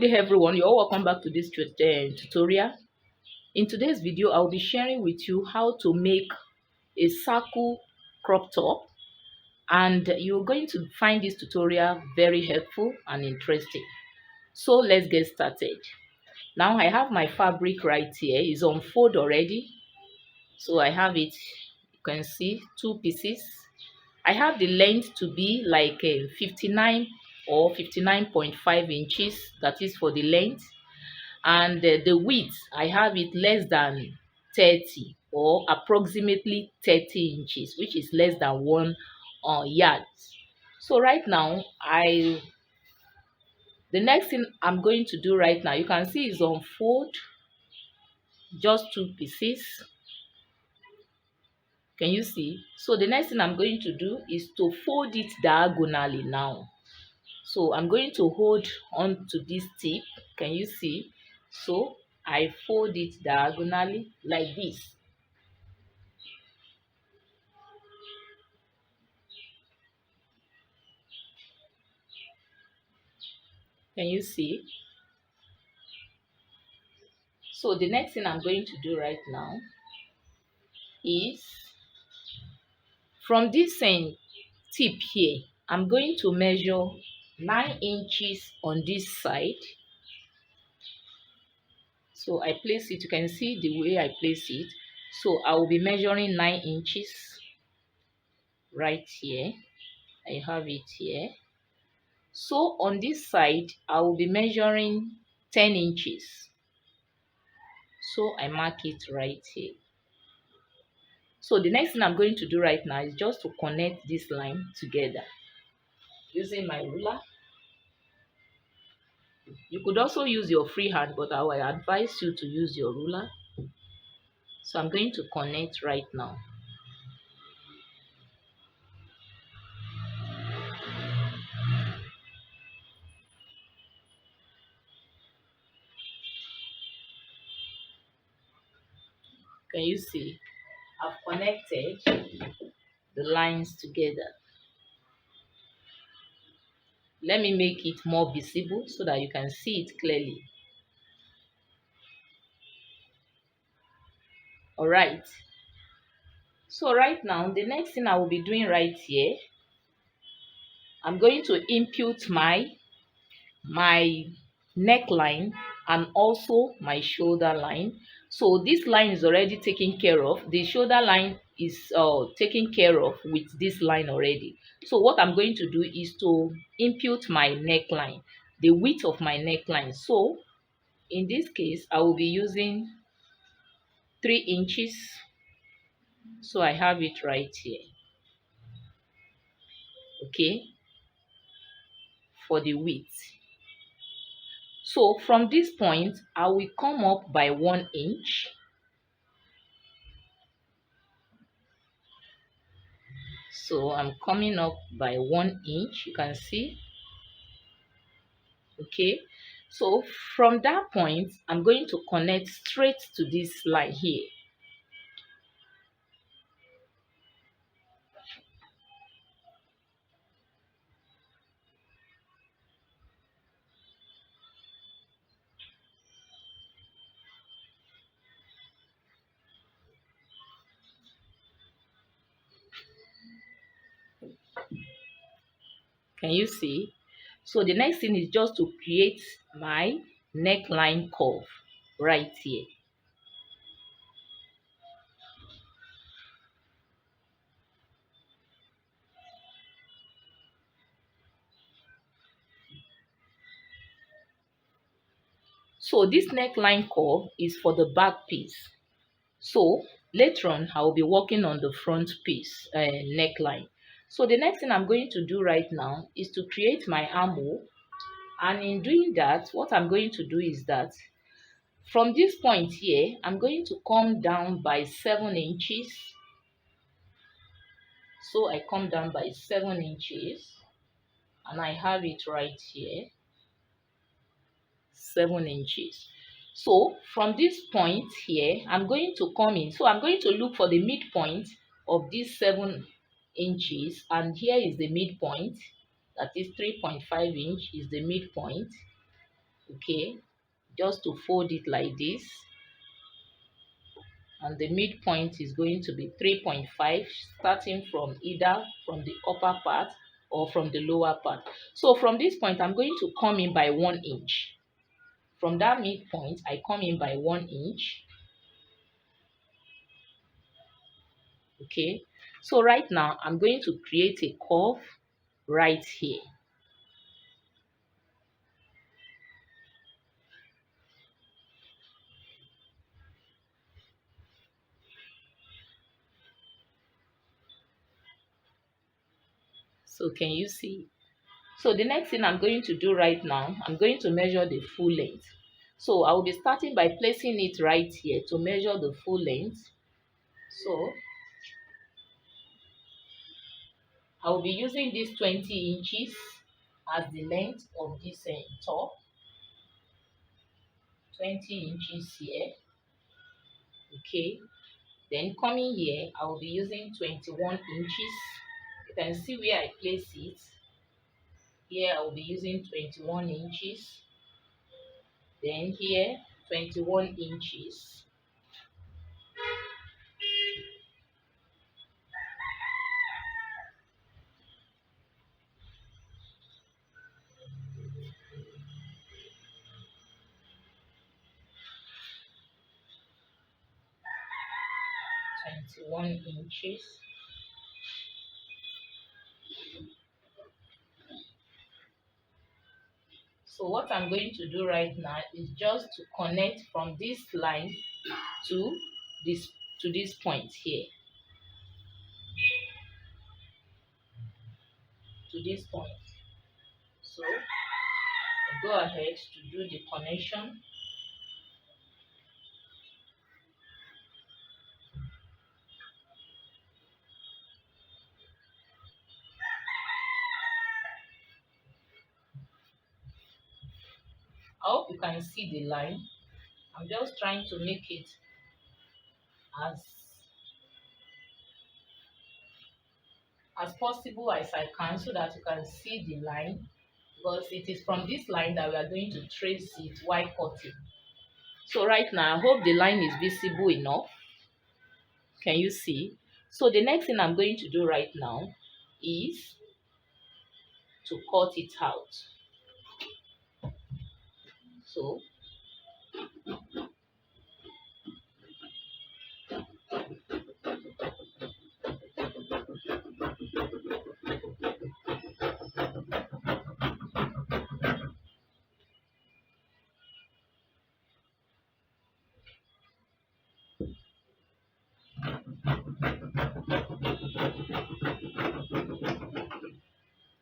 day everyone, you're all welcome back to this tutorial. In today's video, I'll be sharing with you how to make a circle crop top, and you're going to find this tutorial very helpful and interesting. So let's get started. Now I have my fabric right here. It's on fold already. So I have it, you can see, two pieces. I have the length to be like 59 or 59.5 inches. That is for the length. And the width, I have it less than 30 or approximately 30 inches, which is less than 1 yard. So right now, the next thing I'm going to do right now, you can see is unfold just two pieces. Can you see? So the next thing I'm going to do is to fold it diagonally now. So I'm going to hold on to this tip. Can you see? So I fold it diagonally like this. Can you see? So the next thing I'm going to do right now is from this tip here, I'm going to measure 9 inches on this side. So I place it, you can see the way I place it. So I will be measuring 9 inches right here. I have it here. So on this side, I will be measuring 10 inches. So I mark it right here. So the next thing I'm going to do right now is just to connect this line together using my ruler. You could also use your free hand, but I will advise you to use your ruler. So I'm going to connect right now. Can you see? I've connected the lines together. Let me make it more visible so that you can see it clearly. All right. So right now, the next thing I will be doing right here, I'm going to input my neckline and also my shoulder line. So this line is already taken care of. The shoulder line is taken care of with this line already. So what I'm going to do is to input my neckline, the width of my neckline. So in this case, I will be using 3 inches. So I have it right here. Okay, for the width. So from this point, I will come up by 1 inch. So I'm coming up by 1 inch, you can see. Okay, so from that point, I'm going to connect straight to this line here. Can you see? So the next thing is just to create my neckline curve right here. So this neckline curve is for the back piece. So later on, I will be working on the front piece neckline. So the next thing I'm going to do right now is to create my armhole. And in doing that, what I'm going to do is that from this point here, I'm going to come down by 7 inches. So I come down by 7 inches and I have it right here, 7 inches. So from this point here, I'm going to come in. So I'm going to look for the midpoint of this 7 inches, and here is the midpoint. That is 3.5 inch is the midpoint. Okay, just to fold it like this, and the midpoint is going to be 3.5, starting from either from the upper part or from the lower part. So from this point, I'm going to come in by 1 inch. From that midpoint, I come in by 1 inch. Okay, so right now I'm going to create a curve right here. So can you see? So the next thing I'm going to do right now, I'm going to measure the full length. So I will be starting by placing it right here to measure the full length. So I will be using this 20 inches as the length of this top. 20 inches here. Okay. Then coming here, I will be using 21 inches. You can see where I place it. Here I will be using 21 inches. Then here 21 inches. Twenty-one inches. So what I'm going to do right now is just to connect from this line to this point here. To this point. So I go ahead to do the connection. I hope you can see the line. I'm just trying to make it as possible as I can so that you can see the line, because it is from this line that we are going to trace it while cutting. So right now I hope the line is visible enough. Can you see? So the next thing I'm going to do right now is to cut it out. So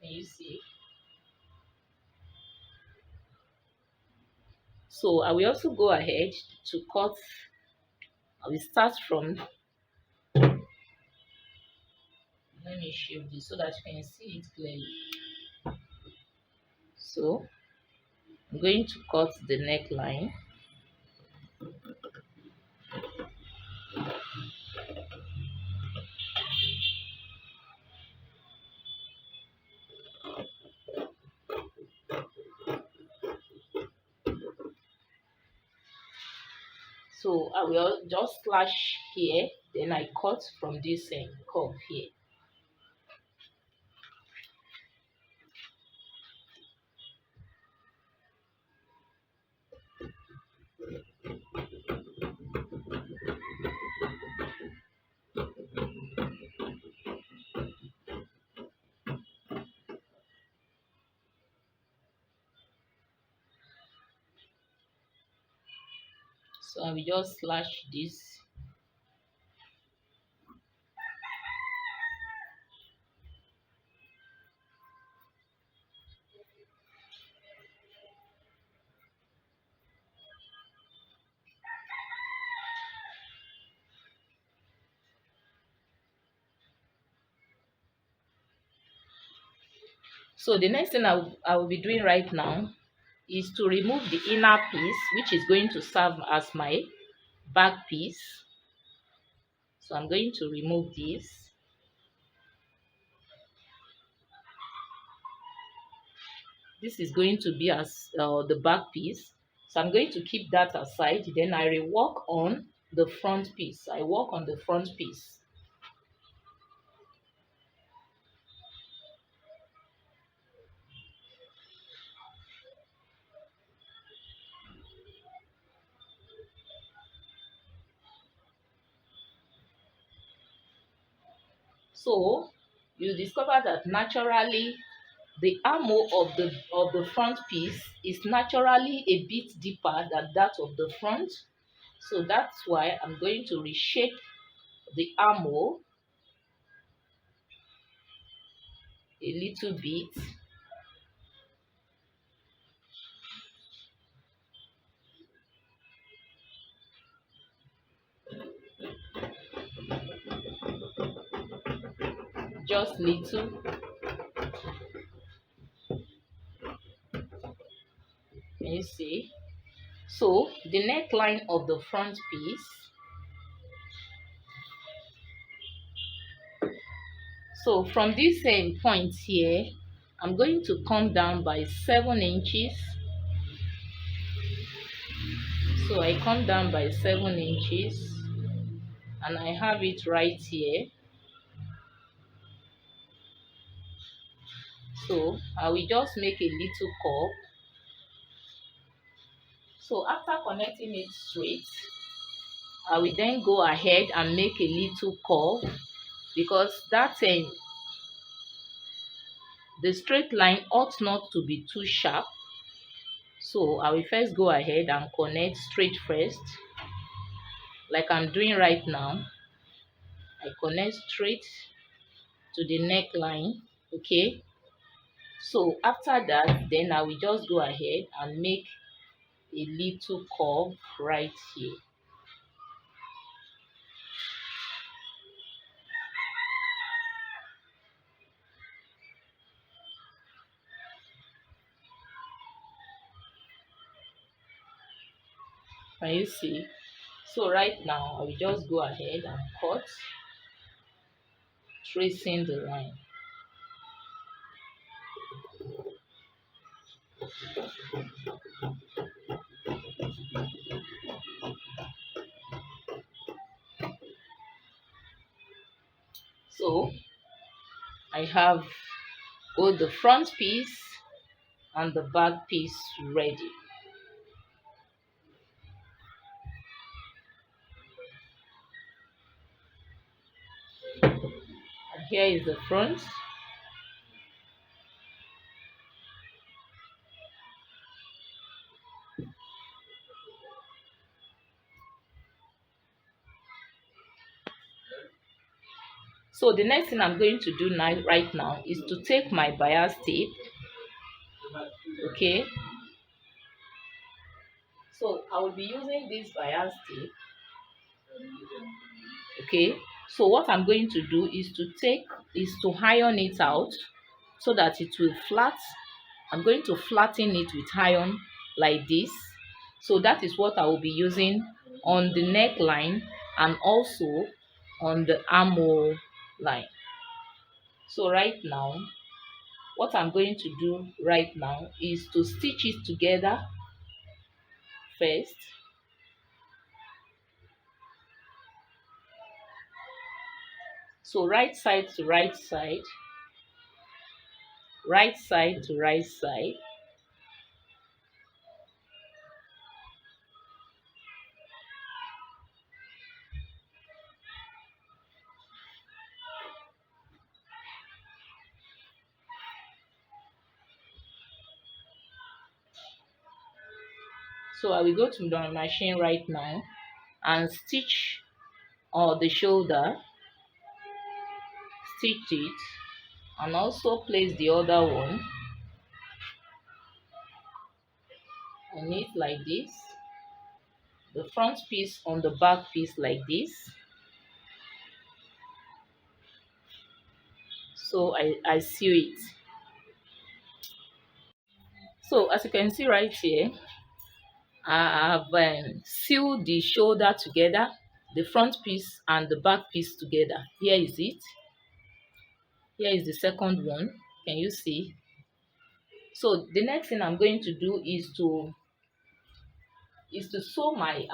can you see? So I will also go ahead to cut. I will start from, let me shift this so that you can see it clearly. So I'm going to cut the neckline. So I will just slash here, then I cut from this curve here. So I will just slash this. So the next thing I will be doing right now is to remove the inner piece, which is going to serve as my back piece. So I'm going to remove this. this is going to be as the back piece. So I'm going to keep that aside. Then I rework on the front piece. I work on the front piece. So you discover that naturally the armhole of the front piece is naturally a bit deeper than that of the front. So that's why I'm going to reshape the armhole a little bit. Just little. Can you see? So the neckline of the front piece. So from this same point here, I'm going to come down by 7 inches. So I come down by 7 inches and I have it right here. So I will just make a little curve. So after connecting it straight, I will then go ahead and make a little curve, because that the straight line ought not to be too sharp. So I will first go ahead and connect straight first, like I'm doing right now. I connect straight to the neckline. Okay, so after that, then I will just go ahead and make a little curve right here. Can you see? So right now I will just go ahead and cut, tracing the line. So I have both the front piece and the back piece ready. And here is the front. So the next thing I'm going to do now, right now, is to take my bias tape. Okay, so I will be using this bias tape. Okay, so what I'm going to do is to iron it out so that it will flat. I'm going to flatten it with iron like this. So that is what I will be using on the neckline and also on the armhole line. So right now, what I'm going to do right now is to stitch it together first. So right side to right side, right side to right side. So I will go to the machine right now and stitch the shoulder, stitch it, and also place the other one on it like this, the front piece on the back piece like this. So I sew it. So as you can see right here, I have sealed the shoulder together, the front piece and the back piece together. Here is it. Here is the second one. Can you see? So the next thing I'm going to do is to sew my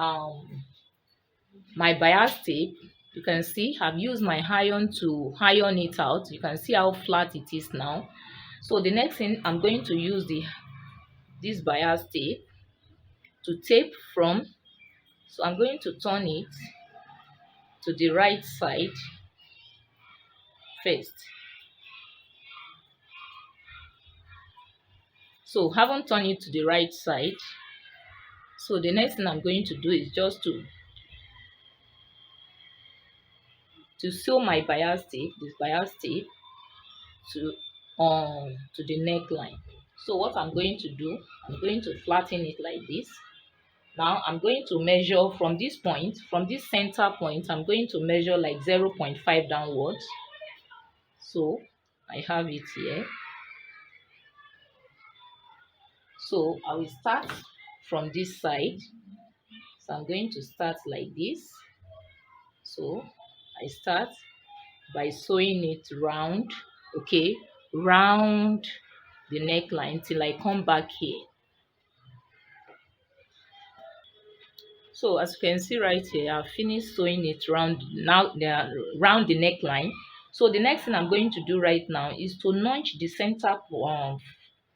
bias tape. You can see I've used my iron to iron it out. You can see how flat it is now. So the next thing, I'm going to use this bias tape to tape from. So I'm going to turn it to the right side first. So haven't turned it to the right side. So the next thing I'm going to do is just to sew my bias tape, this bias tape, to the neckline. So what I'm going to do, I'm going to flatten it like this. Now I'm going to measure from this point, from this center point, I'm going to measure like 0.5 downwards. So I have it here. So I will start from this side. So I'm going to start like this. So I start by sewing it round, okay, round the neckline till I come back here. So as you can see right here, I've finished sewing it round now, round the neckline. So the next thing I'm going to do right now is to notch the center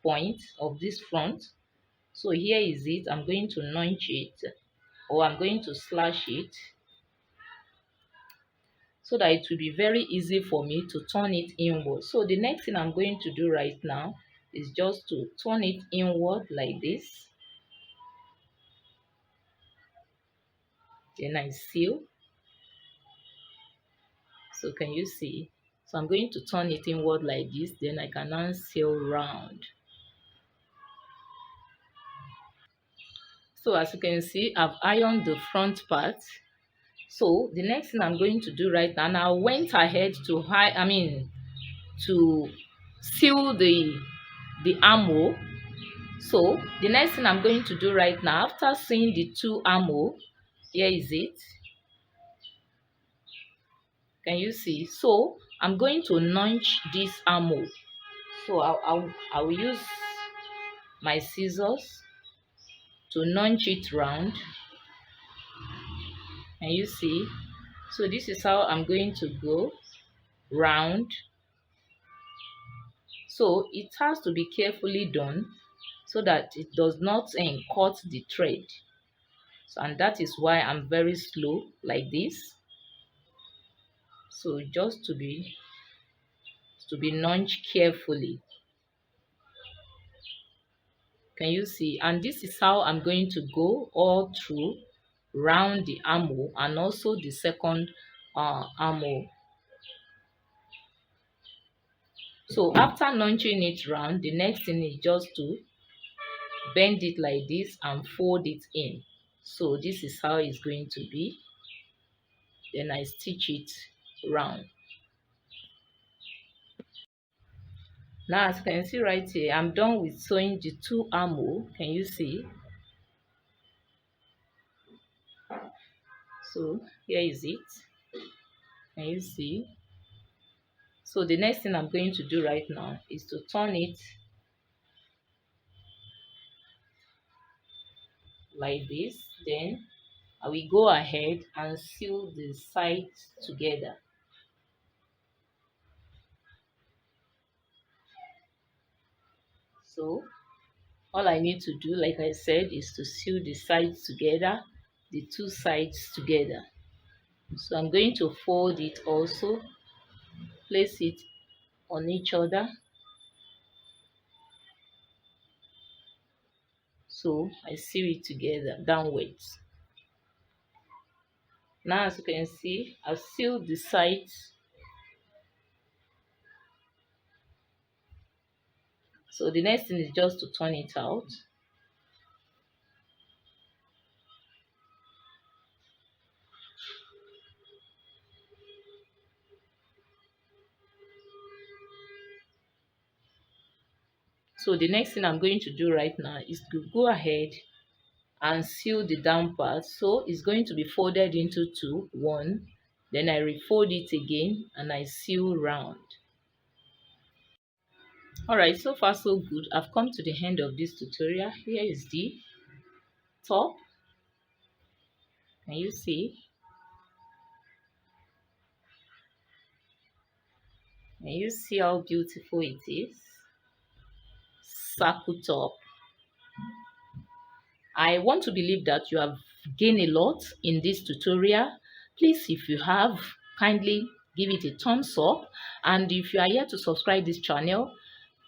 point of this front. So here is it. I'm going to notch it, or I'm going to slash it, so that it will be very easy for me to turn it inward. So the next thing I'm going to do right now is just to turn it inward like this. Then I seal. So can you see? So I'm going to turn it inward like this. Then I can now seal round. So as you can see, I've ironed the front part. So the next thing I'm going to do right now, and I went ahead to to seal the armhole. So the next thing I'm going to do right now, after seeing the two armhole, here is it. Can you see? So I'm going to notch this armhole. So I will use my scissors to notch it round. Can you see? So this is how I'm going to go round. So it has to be carefully done so that it does not cut the thread. So, and that is why I'm very slow like this. So just to be notched carefully. Can you see? And this is how I'm going to go all through round the armhole and also the second armhole. So after notching it round, the next thing is just to bend it like this and fold it in. So this is how it's going to be. Then I stitch it round. Now as you can see right here, I'm done with sewing the two armhole. Can you see? So here is it. Can you see? So the next thing I'm going to do right now is to turn it like this. Then I will go ahead and sew the sides together. So all I need to do, like I said, is to sew the sides together, the two sides together. So I'm going to fold it also, place it on each other. So I sew it together downwards. Now as you can see, I've sealed the sides. So the next thing is just to turn it out. So the next thing I'm going to do right now is to go ahead and seal the down part. So it's going to be folded into two, one, then I refold it again and I seal round. All right, so far so good. I've come to the end of this tutorial. Here is the top. Can you see? Can you see how beautiful it is? Circle top. I want to believe that you have gained a lot in this tutorial. Please, if you have, kindly give it a thumbs up. And if you are here to subscribe this channel,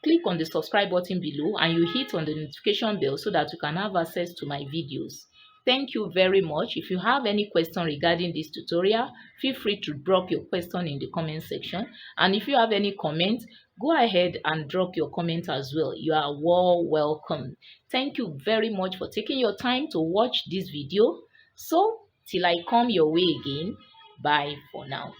click on the subscribe button below and you hit on the notification bell so that you can have access to my videos. Thank you very much. If you have any question regarding this tutorial, feel free to drop your question in the comment section. And if you have any comment, go ahead and drop your comment as well. You are all welcome. Thank you very much for taking your time to watch this video. So, till I come your way again, bye for now.